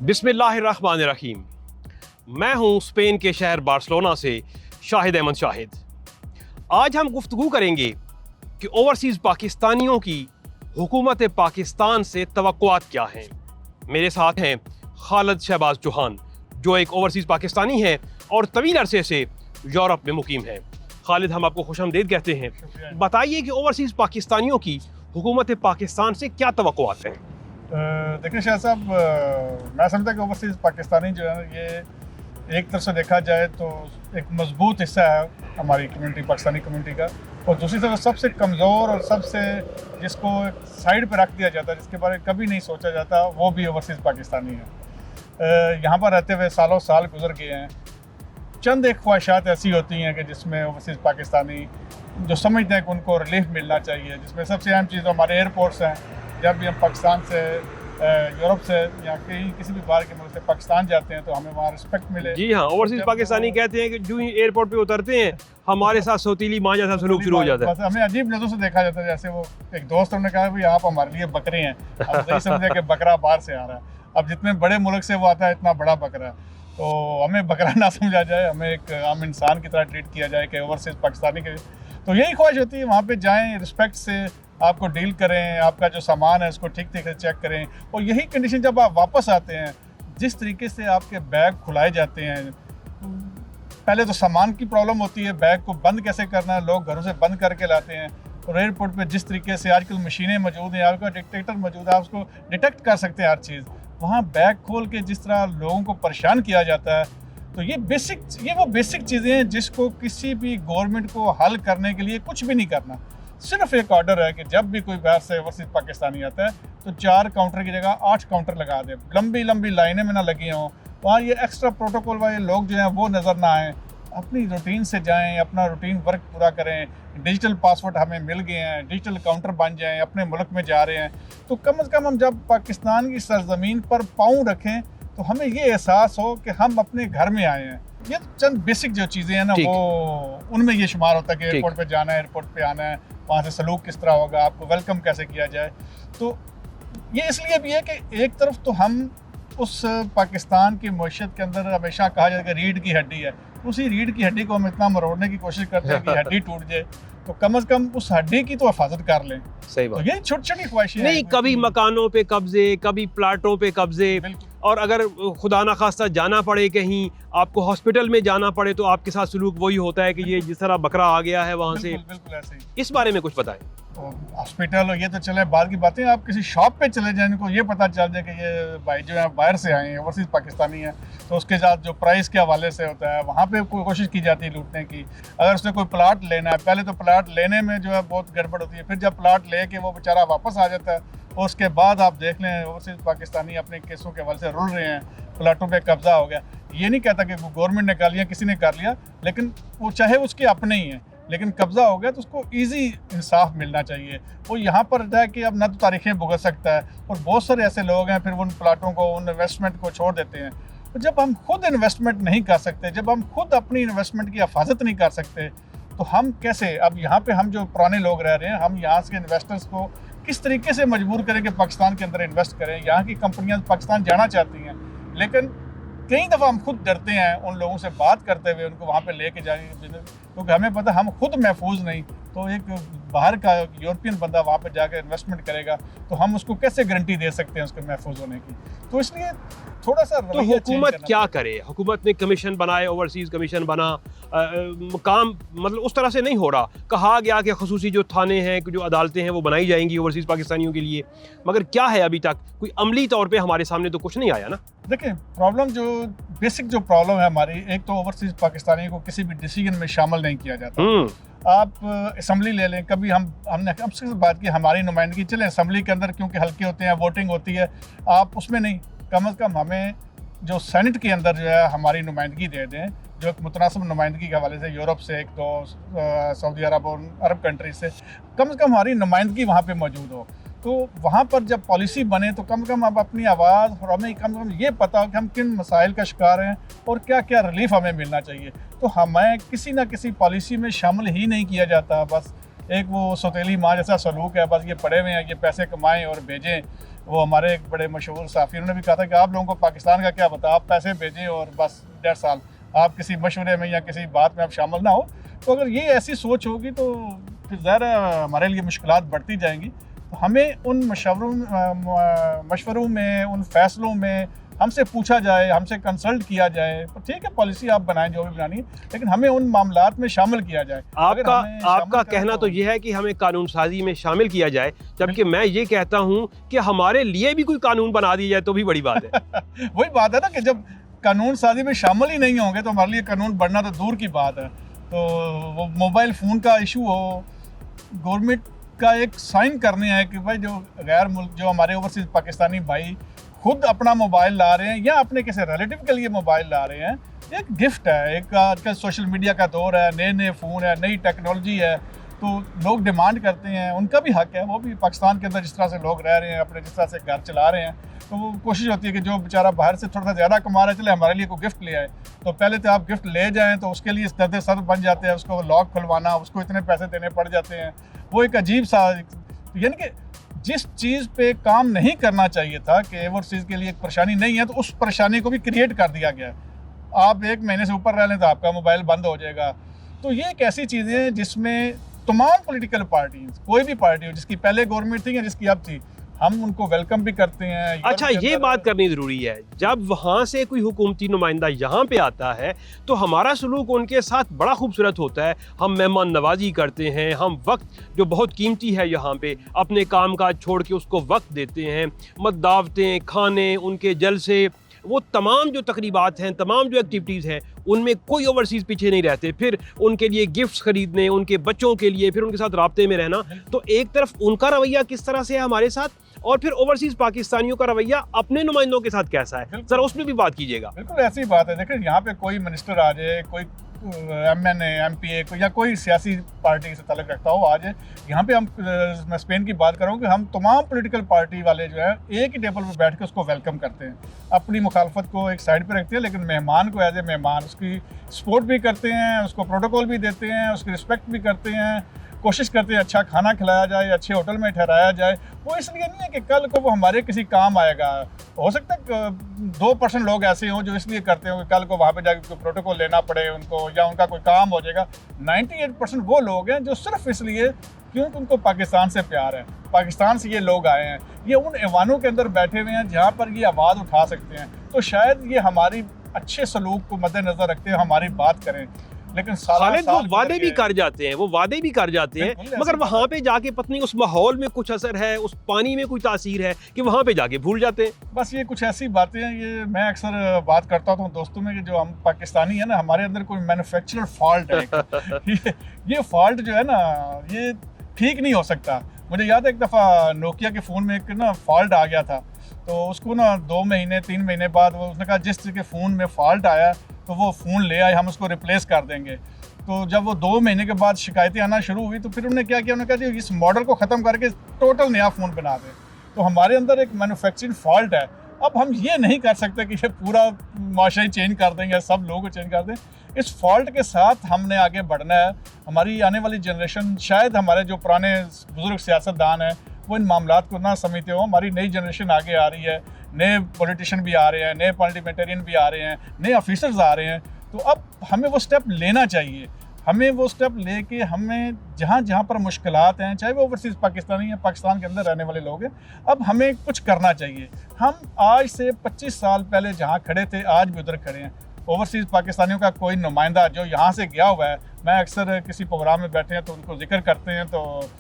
बिस्मिल्लाहिर्रहमानिर्रहीम। मैं हूं स्पेन के शहर बार्सिलोना से शाहिद अहमद शाहिद। आज हम गुफ्तगू करेंगे कि ओवरसीज़ पाकिस्तानियों की हुकूमत पाकिस्तान से तवक्कुआत क्या हैं। मेरे साथ हैं खालिद शहबाज चौहान, जो एक ओवरसीज़ पाकिस्तानी हैं और तवील अरसे से यूरोप में मुकीम हैं। खालिद, हम आपको खुशामदीद कहते हैं। बताइए कि ओवरसीज़ पाकिस्तानियों की हुकूमत पाकिस्तान से क्या तवक्कुआत हैं। देखिए शाह साहब, मैं समझता कि ओवरसीज़ पाकिस्तानी जो है ना, ये एक तरफ से देखा जाए तो एक मजबूत हिस्सा है हमारी कम्युनिटी, पाकिस्तानी कम्युनिटी का, और दूसरी तरफ सबसे कमज़ोर और सबसे जिसको साइड पे रख दिया जाता है, जिसके बारे में कभी नहीं सोचा जाता, वो भी ओवरसीज़ पाकिस्तानी है। यहाँ पर रहते हुए सालों साल गुजर गए हैं। चंद एक ख्वाहिशात ऐसी होती हैं कि जिसमें ओवरसीज़ पाकिस्तानी जो समझते हैं कि उनको रिलीफ मिलना चाहिए, जिसमें सबसे अहम चीज़ हमारे एयरपोर्ट्स हैं। जब भी हम पाकिस्तान से यूरोप से या कहीं किसी भी बाहर के मुल्क से पाकिस्तान जाते हैं तो हमें वहाँ रिस्पेक्ट मिले। जी हाँ, ओवरसीज़ पाकिस्तानी कहते हैं कि जो ही एयरपोर्ट पे उतरते हैं हमारे साथ सौतीली माँ जैसा सलूक शुरू हो जाता है। हमें अजीब नज़र से देखा जाता है, जैसे वो एक दोस्त ने कहा भाई आप हमारे लिए बकरे हैं, हम सही समझे कि बकरा बाहर से आ रहा है। अब जितने बड़े मुल्क से वो आता है इतना बड़ा बकरा है, तो हमें बकरा ना समझा जाए, हमें एक आम इंसान की तरह ट्रीट किया जाए कि ओवरसीज़ पाकिस्तानी के। तो यही ख्वाहिश होती है वहाँ पे जाएँ, रिस्पेक्ट से आपको डील करें, आपका जो सामान है उसको ठीक तरीके से चेक करें। और यही कंडीशन जब आप वापस आते हैं, जिस तरीके से आपके बैग खुलाए जाते हैं, पहले तो सामान की प्रॉब्लम होती है, बैग को बंद कैसे करना है, लोग घरों से बंद करके लाते हैं। और एयरपोर्ट पे जिस तरीके से आजकल मशीनें मौजूद हैं, आपका डिटेक्टर मौजूद है, आप उसको डिटेक्ट कर सकते हैं हर चीज़। वहाँ बैग खोल के जिस तरह लोगों को परेशान किया जाता है, तो ये वो बेसिक चीज़ें हैं जिसको किसी भी गवर्नमेंट को हल करने के लिए कुछ भी नहीं करना। सिर्फ एक ऑर्डर है कि जब भी कोई बाहर से ओवरसीज़ पाकिस्तानी आता है तो 4 काउंटर की जगह 8 काउंटर लगा दे, लंबी लंबी लाइनें में ना लगी हों, वहाँ ये एक्स्ट्रा प्रोटोकॉल वाले लोग जो हैं वो नज़र ना आएँ, अपनी रूटीन से जाएं, अपना रूटीन वर्क पूरा करें। डिजिटल पासवर्ड हमें मिल गए हैं, डिजिटल काउंटर बन जाएं, अपने मुल्क में जा रहे हैं तो कम से कम हम जब पाकिस्तान की सरजमीन पर पाँव रखें तो हमें ये एहसास हो कि हम अपने घर में आए हैं। ये चंद बेसिक जो चीज़ें हैं ना, वो उनमें ये शुमार होता है कि एयरपोर्ट पे जाना है, एयरपोर्ट पे आना है, वहाँ से सलूक किस तरह होगा, आपको वेलकम कैसे किया जाए। तो ये इसलिए भी है कि एक तरफ तो हम उस पाकिस्तान की मईशत के अंदर हमेशा कहा जाता है कि रीढ़ की हड्डी है, उसी रीढ़ की हड्डी को हम इतना मरोड़ने की कोशिश करते हैं कि हड्डी टूट जाए, तो कम से कम उस हड्डी की तो हिफाजत कर लें। सही बात। तो यही छोटी छोटी ख्वाहिशें नहीं, कभी मकानों पे कब्जे, कभी प्लाटों पे कब्जे, और अगर खुदा ना खास्ता जाना पड़े कहीं, आपको हॉस्पिटल में जाना पड़े तो आपके साथ सलूक वही होता है कि ये जिस तरह बकरा आ गया है वहाँ से। बिल्कुल ऐसे ही। इस बारे में कुछ बताएं। तो हॉस्पिटल ये तो चले बाद की बातें, आप किसी शॉप पे चले जाएं, इनको ये पता चल जाए कि ये भाई जो है बाहर से आए हैं, ओवरसीज़ पाकिस्तानी है, तो उसके साथ जो प्राइस के हवाले से होता है वहाँ पे कोई कोशिश की जाती है लूटने की। अगर उसने कोई प्लाट लेना है, पहले तो प्लाट लेने में जो है बहुत गड़बड़ होती है, फिर जब प्लाट ले के वो बेचारा वापस आ जाता है, और उसके बाद आप देख लें ओवरसीज़ पाकिस्तानी अपने केसों के हवाले से रुल रहे हैं, प्लाटों पे कब्जा हो गया। ये नहीं कहता कि गवर्नमेंट ने कर लिया, किसी ने कर लिया, लेकिन वो चाहे उसके अपने ही हैं, लेकिन कब्जा हो गया तो उसको इजी इंसाफ मिलना चाहिए। वो यहाँ पर जाए कि अब ना तो तारीखें भुगत सकता है, और बहुत सारे ऐसे लोग हैं फिर उन प्लाटों को, उन इन्वेस्टमेंट को छोड़ देते हैं। तो जब हम खुद इन्वेस्टमेंट नहीं कर सकते, जब हम खुद अपनी इन्वेस्टमेंट की हिफाजत नहीं कर सकते, तो हम कैसे, अब यहाँ पे हम जो पुराने लोग रह रहे हैं, हम यहाँ के इन्वेस्टर्स को किस तरीके से मजबूर करें कि पाकिस्तान के अंदर इन्वेस्ट करें। यहाँ की कंपनियाँ पाकिस्तान जाना चाहती हैं, लेकिन कई दफ़ा हम खुद डरते हैं उन लोगों से बात करते हुए, उनको वहाँ पे लेके जाएंगे, क्योंकि हमें पता हम खुद महफूज नहीं, तो एक बाहर का यूरोपियन बंदा वहाँ पे जाकर इन्वेस्टमेंट करेगा तो हम उसको कैसे गारंटी दे सकते हैं उसके महफूज होने की। तो इसलिए थोड़ा सा तो हुकूमत क्या करे? हुकूमत ने कमीशन बनाए, ओवरसीज़ कमीशन बना, काम मतलब उस तरह से नहीं हो रहा। कहा गया कि खसूसी जो थाने हैं, जो अदालतें हैं वो बनाई जाएंगी ओवरसीज़ पाकिस्तानियों के लिए, मगर क्या है अभी तक कोई अमली तौर पे हमारे सामने तो कुछ नहीं आया ना। देखिए, प्रॉब्लम जो बेसिक जो प्रॉब्लम है हमारी, एक तो ओवरसीज़ पाकिस्तानियों को किसी भी डिसीजन में शामिल नहीं किया जाता। आप असम्बली ले लें, कभी हमने आपसे बात की हमारी नुमाइंदगी, चले असम्बली के अंदर क्योंकि हल्के होते हैं, वोटिंग होती है, आप उसमें नहीं, कम से कम हमें जो सेनेट के अंदर जो है हमारी नुमाइंदगी दे दें, जो एक मुतनासिब नुमाइंदगी के हवाले से यूरोप से, एक तो सऊदी अरब और अरब कंट्री से कम हमारी नुमाइंदगी वहाँ पे मौजूद हो। तो वहाँ पर जब पॉलिसी बने तो कम से कम आप अपनी आवाज़, और हमें कम से कम ये पता हो कि हम किन मसाइल का शिकार हैं और क्या क्या रिलीफ हमें मिलना चाहिए। तो हमें किसी ना किसी पॉलिसी में शामिल ही नहीं किया जाता। बस एक वो सौतेली माँ जैसा सलूक है, बस ये पड़े हुए हैं, ये पैसे कमाएं और भेजें, वो हमारे एक बड़े मशहूर साफ़ी उन्होंने भी कहा था कि आप लोगों को पाकिस्तान का क्या पता, आप पैसे भेजें और बस 1.5 साल आप किसी मशवरे में या किसी बात में आप शामिल ना हो। तो अगर ये ऐसी सोच होगी तो फिर ज़ाहिर है हमारे लिए मुश्किलात बढ़ती जाएंगी। तो हमें उन मशवरों में, उन फैसलों में हमसे पूछा जाए, हमसे कंसल्ट किया जाए, तो ठीक है पॉलिसी आप बनाएं जो भी बनानी है, लेकिन हमें उन मामलात में शामिल किया जाए। आपका कहना तो ये है कि हमें कानून साजी में शामिल किया जाए, जबकि मैं ये कहता हूँ कि हमारे लिए भी कोई कानून बना दिया जाए तो भी बड़ी बात है। वही बात है ना कि जब कानून साजी में शामिल ही नहीं होंगे तो हमारे लिए कानून बनना तो दूर की बात है। तो वो मोबाइल फ़ोन का इशू हो, गवर्नमेंट का एक साइन करने है कि भाई जो गैर मुल्क, जो हमारे ओवरसीज़ पाकिस्तानी भाई खुद अपना मोबाइल ला रहे हैं या अपने किसी रिलेटिव के लिए मोबाइल ला रहे हैं, एक गिफ्ट है। एक आजकल सोशल मीडिया का दौर है, नए नए फ़ोन है, नई टेक्नोलॉजी है, तो लोग डिमांड करते हैं, उनका भी हक है। वो भी पाकिस्तान के अंदर जिस तरह से लोग रह रहे हैं, अपने जिस तरह से घर चला रहे हैं, तो वो कोशिश होती है कि जो बेचारा बाहर से थोड़ा सा ज़्यादा कमा रहा है, चले हमारे लिए कोई गिफ्ट ले आए। तो पहले तो आप गिफ्ट ले जाएँ तो उसके लिए दर्द सर बन जाते हैं, उसको लॉक खुलवाना, उसको इतने पैसे देने पड़ जाते हैं। वो एक अजीब सा, यानी कि जिस चीज़ पे काम नहीं करना चाहिए था कि ओवरसीज़ के लिए एक परेशानी नहीं है, तो उस परेशानी को भी क्रिएट कर दिया गया। आप 1 महीने से ऊपर रह लें तो आपका मोबाइल बंद हो जाएगा। तो ये एक ऐसी चीज़ें हैं जिसमें तमाम पॉलिटिकल पार्टीज, कोई भी पार्टी हो, जिसकी पहले गवर्नमेंट थी या जिसकी अब थी, हम उनको वेलकम भी करते हैं। अच्छा, ये बात करनी ज़रूरी है, जब वहाँ से कोई हुकूमती नुमाइंदा यहाँ पे आता है तो हमारा सलूक उनके साथ बड़ा खूबसूरत होता है। हम मेहमान नवाजी करते हैं, हम वक्त जो बहुत कीमती है यहाँ पे अपने काम काज छोड़ के उसको वक्त देते हैं। मद्दावतें, खाने, उनके जलसे, वो तमाम जो तकरीबात हैं, तमाम जो एक्टिविटीज़ हैं, उनमें कोई ओवरसीज़ पीछे नहीं रहते। फिर उनके लिए गिफ्ट्स खरीदने, उनके बच्चों के लिए फिर उनके साथ राब्ते में रहना। तो एक तरफ उनका रवैया किस तरह से है हमारे साथ, और फिर ओवरसीज़ पाकिस्तानियों का रवैया अपने नुमाइंदों के साथ कैसा है, ज़रा उसमें भी बात कीजिएगा। बिल्कुल ऐसी बात है। देखिए, यहाँ पे कोई मिनिस्टर आ जाए, कोई MNA, MPA या कोई सियासी पार्टी से ताल्लुक़ रखता हो आ जाए, यहाँ पे मैं स्पेन की बात करूँ कि हम तमाम पॉलिटिकल पार्टी वाले जो है एक ही टेबल पर बैठ के उसको वेलकम करते हैं। अपनी मुखालफत को एक साइड पे रखते हैं, लेकिन मेहमान को एज ए मेहमान उसकी सपोर्ट भी करते हैं, उसको प्रोटोकॉल भी देते हैं, उसकी रिस्पेक्ट भी करते हैं, कोशिश करते हैं अच्छा खाना खिलाया जाए, अच्छे होटल में ठहराया जाए। वो इसलिए नहीं है कि कल को वो हमारे किसी काम आएगा। हो सकता है 2% लोग ऐसे हों जो इसलिए करते हो कि कल को वहाँ पे जाकर कोई प्रोटोकॉल लेना पड़े उनको, या उनका कोई काम हो जाएगा। 98% वो लोग हैं जो सिर्फ इसलिए क्योंकि उनको पाकिस्तान से प्यार है, पाकिस्तान से ये लोग आए हैं, ये उन ऐवानों के अंदर बैठे हुए हैं जहाँ पर ये आवाज़ उठा सकते हैं। तो शायद ये हमारी अच्छे सलूक को मद्देनज़र रखते हुए हमारी बात करें। लेकिन वो वादे भी कर जाते हैं, मगर वहाँ पे जाके पत्नी उस माहौल में कुछ असर है, उस पानी में कोई तासीर है कि वहाँ पे जाके भूल जाते हैं। बस ये कुछ ऐसी बातें हैं। ये मैं अक्सर बात करता हूँ दोस्तों में कि जो हम पाकिस्तानी है ना, हमारे अंदर कोई मैन्युफैक्चरर फॉल्ट है। ये फॉल्ट जो है ना, ये ठीक नहीं हो सकता। मुझे याद है एक दफ़ा नोकिया के फ़ोन में एक ना फॉल्ट आ गया था, तो उसको ना 2 महीने 3 महीने बाद उसने कहा जिस के फ़ोन में फॉल्ट आया तो वो फ़ोन ले आए, हम उसको रिप्लेस कर देंगे। तो जब वो 2 महीने के बाद शिकायतें आना शुरू हुई तो फिर उन्होंने क्या किया, उन्होंने कहा इस मॉडल को ख़त्म करके टोटल नया फ़ोन बना दें। तो हमारे अंदर एक मैन्युफैक्चरिंग फॉल्ट है। अब हम ये नहीं कर सकते कि ये पूरा माशरा ही चेंज कर देंगे, सब लोगों को चेंज कर दें। इस फॉल्ट के साथ हमने आगे बढ़ना है। हमारी आने वाली जनरेशन, शायद हमारे जो पुराने बुज़ुर्ग सियासतदान हैं वो इन मामलात को ना समझते हो। हमारी नई जनरेशन आगे आ रही है, नए पॉलिटिशियन भी आ रहे हैं, नए पार्लियामेंटेरियन भी आ रहे हैं, नए ऑफिसर्स आ रहे हैं। तो अब हमें वो स्टेप लेना चाहिए। हमें वो स्टेप लेके हमें जहाँ जहाँ पर मुश्किलात हैं, चाहे वो ओवरसीज़ पाकिस्तानी या पाकिस्तान के अंदर रहने वाले लोग हैं, अब हमें कुछ करना चाहिए। हम आज से 25 साल पहले जहाँ खड़े थे आज भी उधर खड़े हैं। ओवरसीज़ पाकिस्तानियों का कोई नुमाइंदा जो यहाँ से गया हुआ है, मैं अक्सर किसी प्रोग्राम में बैठे हैं तो उनको जिक्र करते हैं, तो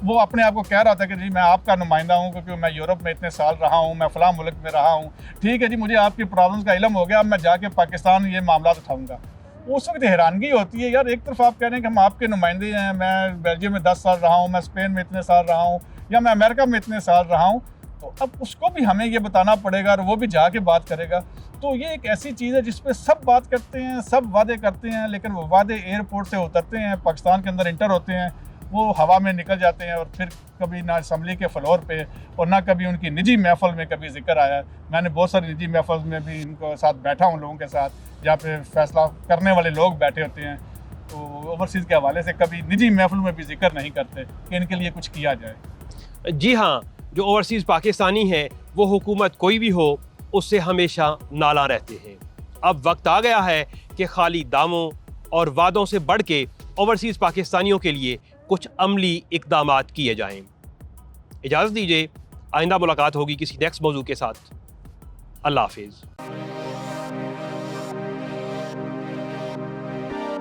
वो अपने आप को कह रहा था कि जी मैं आपका नुमाइंदा हूँ क्योंकि मैं यूरोप में इतने साल रहा हूँ, मैं फ़लाँ मुल्क में रहा हूँ। ठीक है जी, मुझे आपकी प्रॉब्लम्स का इल्म हो गया, अब मैं जाके पाकिस्तान ये मामला उठाऊँगा। उस वक्त हैरानगी होती है, यार एक तरफ आप कह रहे हैं कि हम आपके नुमाइंदे हैं, मैं बेल्जियम में 10 साल रहा हूँ, मैं स्पेन में इतने साल रहा हूँ, या मैं अमेरिका में इतने साल रहा हूँ, तो अब उसको भी हमें ये बताना पड़ेगा और वो भी जाके बात करेगा। तो ये एक ऐसी चीज़ है जिस पे सब बात करते हैं, सब वादे करते हैं, लेकिन वो वादे एयरपोर्ट से उतरते हैं, पाकिस्तान के अंदर इंटर होते हैं, वो हवा में निकल जाते हैं और फिर कभी ना असम्बली के फ्लोर पे और ना कभी उनकी निजी महफ़िल में कभी जिक्र आया। मैंने बहुत सारी निजी महफ़िल में भी इनको साथ बैठा हूँ, लोगों के साथ जहाँ पे फैसला करने वाले लोग बैठे होते हैं, तो ओवरसीज़ के हवाले से कभी निजी महफ़िल में भी जिक्र नहीं करते कि इनके लिए कुछ किया जाए। जी हाँ, जो ओवरसीज़ पाकिस्तानी हैं वो हुकूमत कोई भी हो उससे हमेशा नाला रहते हैं। अब वक्त आ गया है कि खाली दावों और वादों से बढ़ के ओवरसीज़ पाकिस्तानियों के लिए कुछ अमली इक़दामात किए जाएं। इजाज़त दीजिए, आइंदा मुलाकात होगी किसी नेक्स्ट मौजू के साथ। अल्लाह हाफिज़।